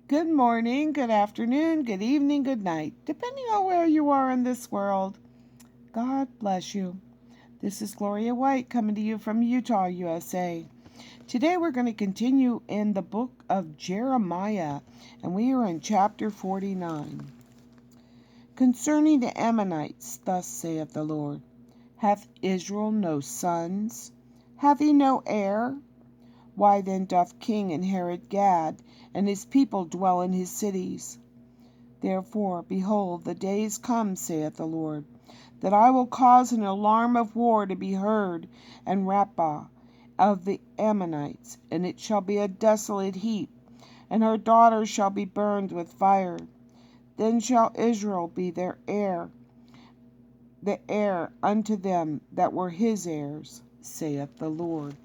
Good morning, good afternoon, good evening, good night, depending on where you are in this world. God bless you. This is Gloria White coming to you from Utah, USA. Today we're going to continue in the book of Jeremiah, and we are in chapter 49. Concerning the Ammonites, thus saith the Lord, hath Israel no sons? Hath he no heir? Why then doth King inherit Gad, and his people dwell in his cities? Therefore, behold, the days come, saith the Lord, that I will cause an alarm of war to be heard in Rabbah of the Ammonites, and it shall be a desolate heap, and her daughters shall be burned with fire. Then shall Israel be their heir, the heir unto them that were his heirs, saith the Lord.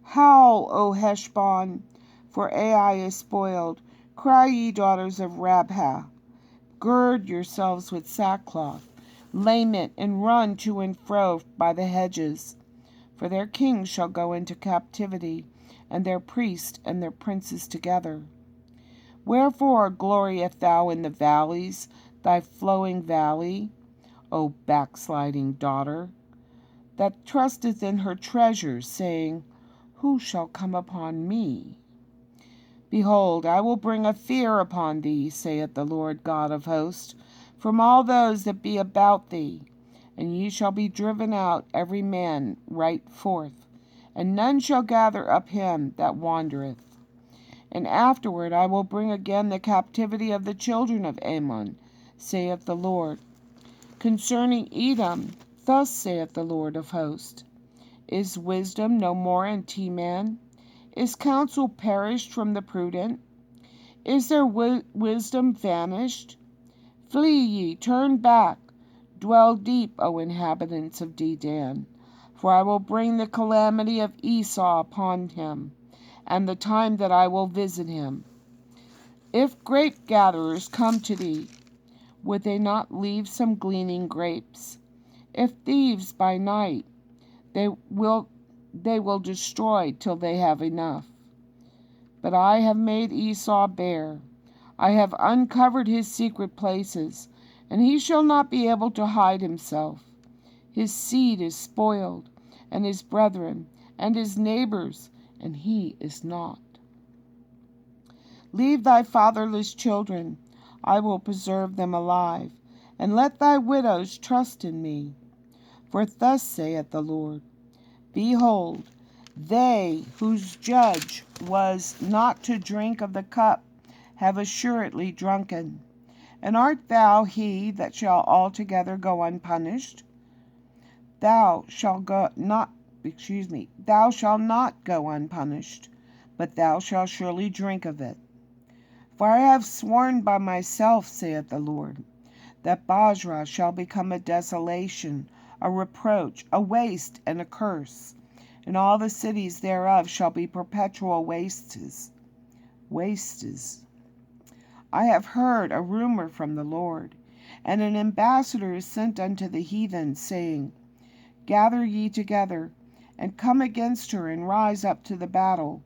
Howl, O Heshbon, for Ai is spoiled. Cry, ye daughters of Rabbah. Gird yourselves with sackcloth, lament, and run to and fro by the hedges. For their kings shall go into captivity, and their priests and their princes together. Wherefore glorieth thou in the valleys, thy flowing valley, O backsliding daughter, that trusteth in her treasures, saying, Who shall come upon me? Behold, I will bring a fear upon thee, saith the Lord God of hosts, from all those that be about thee. And ye shall be driven out every man right forth, and none shall gather up him that wandereth. And afterward I will bring again the captivity of the children of Ammon, saith the Lord. Concerning Edom, thus saith the Lord of hosts, Is wisdom no more in Teman? Is counsel perished from the prudent? Is their wisdom vanished? Flee ye, turn back, dwell deep, O inhabitants of Dedan, for I will bring the calamity of Esau upon him, and the time that I will visit him. If grape gatherers come to thee, would they not leave some gleaning grapes? If thieves by night, they will destroy till they have enough. But I have made Esau bare. I have uncovered his secret places, and he shall not be able to hide himself. His seed is spoiled, and his brethren, and his neighbors, and he is not. Leave thy fatherless children, I will preserve them alive, and let thy widows trust in me. For thus saith the Lord, Behold, they whose judge was not to drink of the cup have assuredly drunken. And art thou he that shall altogether go unpunished? Thou shalt not go unpunished, but thou shalt surely drink of it. For I have sworn by myself, saith the Lord, that Basra shall become a desolation, a reproach, a waste, and a curse, and all the cities thereof shall be perpetual wastes. I have heard a rumor from the Lord, and an ambassador is sent unto the heathen, saying, Gather ye together, and come against her, and rise up to the battle.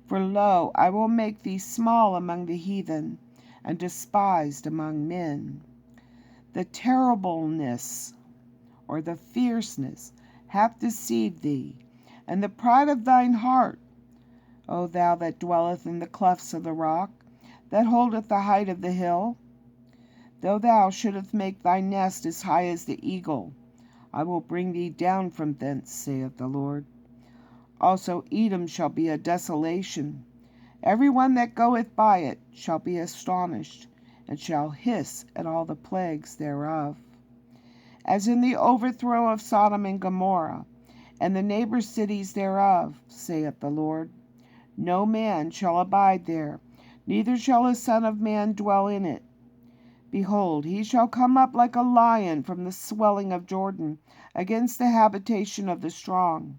For lo, I will make thee small among the heathen, and despised among men. The terribleness, or the fierceness, hath deceived thee, and the pride of thine heart, O thou that dwelleth in the clefts of the rock, that holdeth the height of the hill. Though thou shouldest make thy nest as high as the eagle, I will bring thee down from thence, saith the Lord. Also Edom shall be a desolation. Every one that goeth by it shall be astonished, and shall hiss at all the plagues thereof. As in the overthrow of Sodom and Gomorrah, and the neighbor cities thereof, saith the Lord. No man shall abide there, neither shall a son of man dwell in it. Behold, he shall come up like a lion from the swelling of Jordan against the habitation of the strong.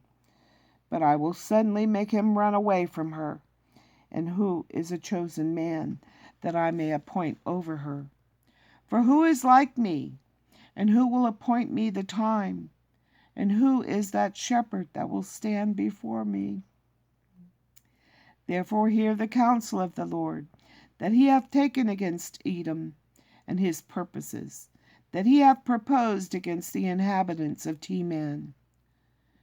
But I will suddenly make him run away from her. And who is a chosen man, that I may appoint over her? For who is like me, and who will appoint me the time? And who is that shepherd that will stand before me? Therefore hear the counsel of the Lord. that he hath taken against Edom, and his purposes, that he hath proposed against the inhabitants of Teman.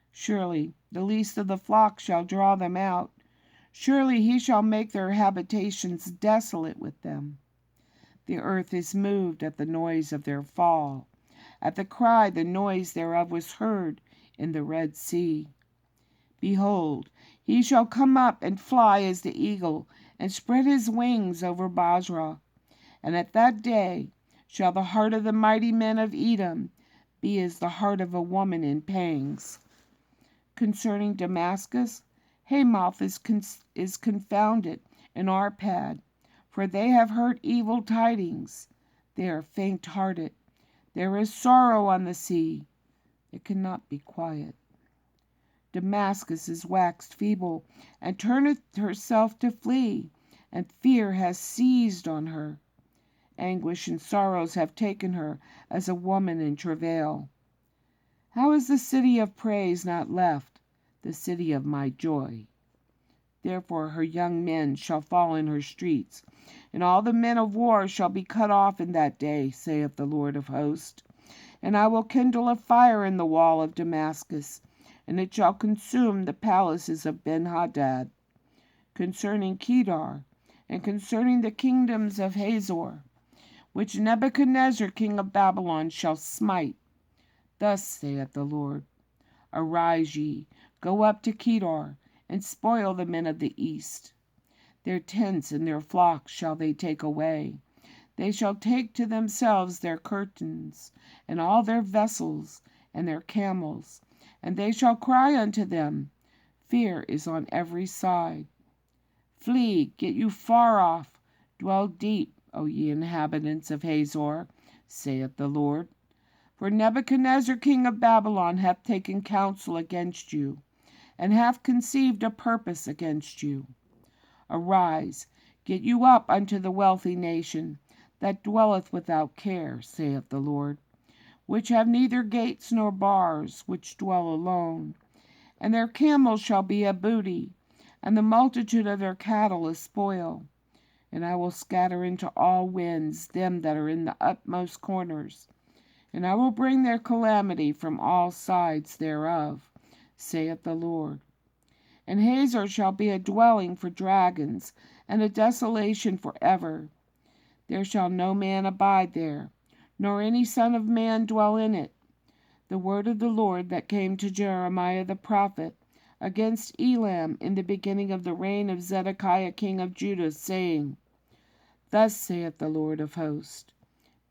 Surely the least of the flock shall draw them out. Surely he shall make their habitations desolate with them. The earth is moved at the noise of their fall. At the cry the noise thereof was heard in the Red Sea. Behold, he shall come up and fly as the eagle, and spread his wings over Basra. And at that day shall the heart of the mighty men of Edom be as the heart of a woman in pangs. Concerning Damascus, Hamath is confounded, and Arpad, for they have heard evil tidings. They are faint-hearted. There is sorrow on the sea. It cannot be quiet. Damascus is waxed feeble, and turneth herself to flee, and fear has seized on her. Anguish and sorrows have taken her as a woman in travail. How is the city of praise not left, the city of my joy? Therefore her young men shall fall in her streets, and all the men of war shall be cut off in that day, saith the Lord of hosts. And I will kindle a fire in the wall of Damascus, and it shall consume the palaces of Benhadad. Concerning Kedar, and concerning the kingdoms of Hazor, which Nebuchadnezzar king of Babylon shall smite, thus saith the Lord, Arise ye, go up to Kedar, and spoil the men of the east. Their tents and their flocks shall they take away. They shall take to themselves their curtains, and all their vessels, and their camels, and they shall cry unto them, Fear is on every side. Flee, get you far off, dwell deep, O ye inhabitants of Hazor, saith the Lord. For Nebuchadnezzar king of Babylon hath taken counsel against you, and hath conceived a purpose against you. Arise, get you up unto the wealthy nation, that dwelleth without care, saith the Lord, which have neither gates nor bars, which dwell alone. And their camels shall be a booty, and the multitude of their cattle a spoil. And I will scatter into all winds them that are in the utmost corners, and I will bring their calamity from all sides thereof, saith the Lord. And Hazor shall be a dwelling for dragons, and a desolation for ever. There shall no man abide there, nor any son of man dwell in it. The word of the Lord that came to Jeremiah the prophet against Elam in the beginning of the reign of Zedekiah king of Judah, saying, Thus saith the Lord of hosts,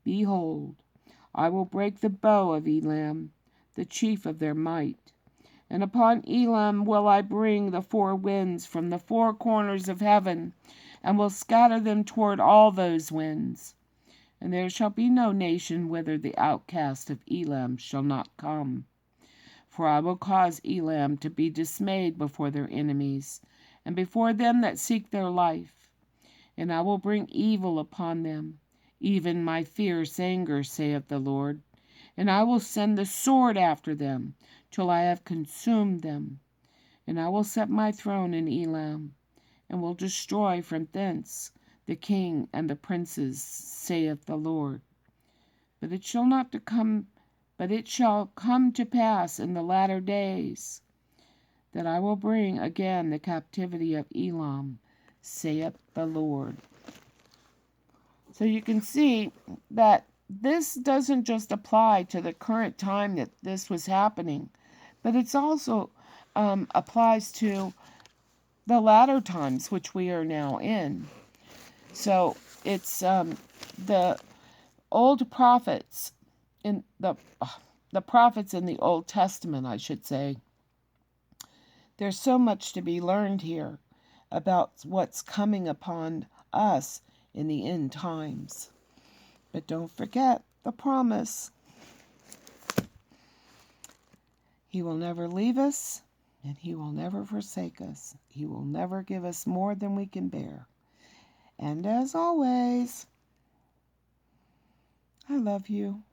Behold, I will break the bow of Elam, the chief of their might. And upon Elam will I bring the four winds from the four corners of heaven, and will scatter them toward all those winds. And there shall be no nation whither the outcast of Elam shall not come. For I will cause Elam to be dismayed before their enemies, and before them that seek their life. And I will bring evil upon them, even my fierce anger, saith the Lord. And I will send the sword after them, till I have consumed them. And I will set my throne in Elam, and will destroy from thence the king and the princes, saith the Lord. But it shall come to pass in the latter days that I will bring again the captivity of Elam, saith the Lord. So you can see that this doesn't just apply to the current time that this was happening, but it's also applies to the latter times which we are now in. So it's the old prophets in the prophets in the Old Testament, I should say. There's so much to be learned here about what's coming upon us in the end times. But don't forget the promise. He will never leave us, and he will never forsake us. He will never give us more than we can bear. And as always, I love you.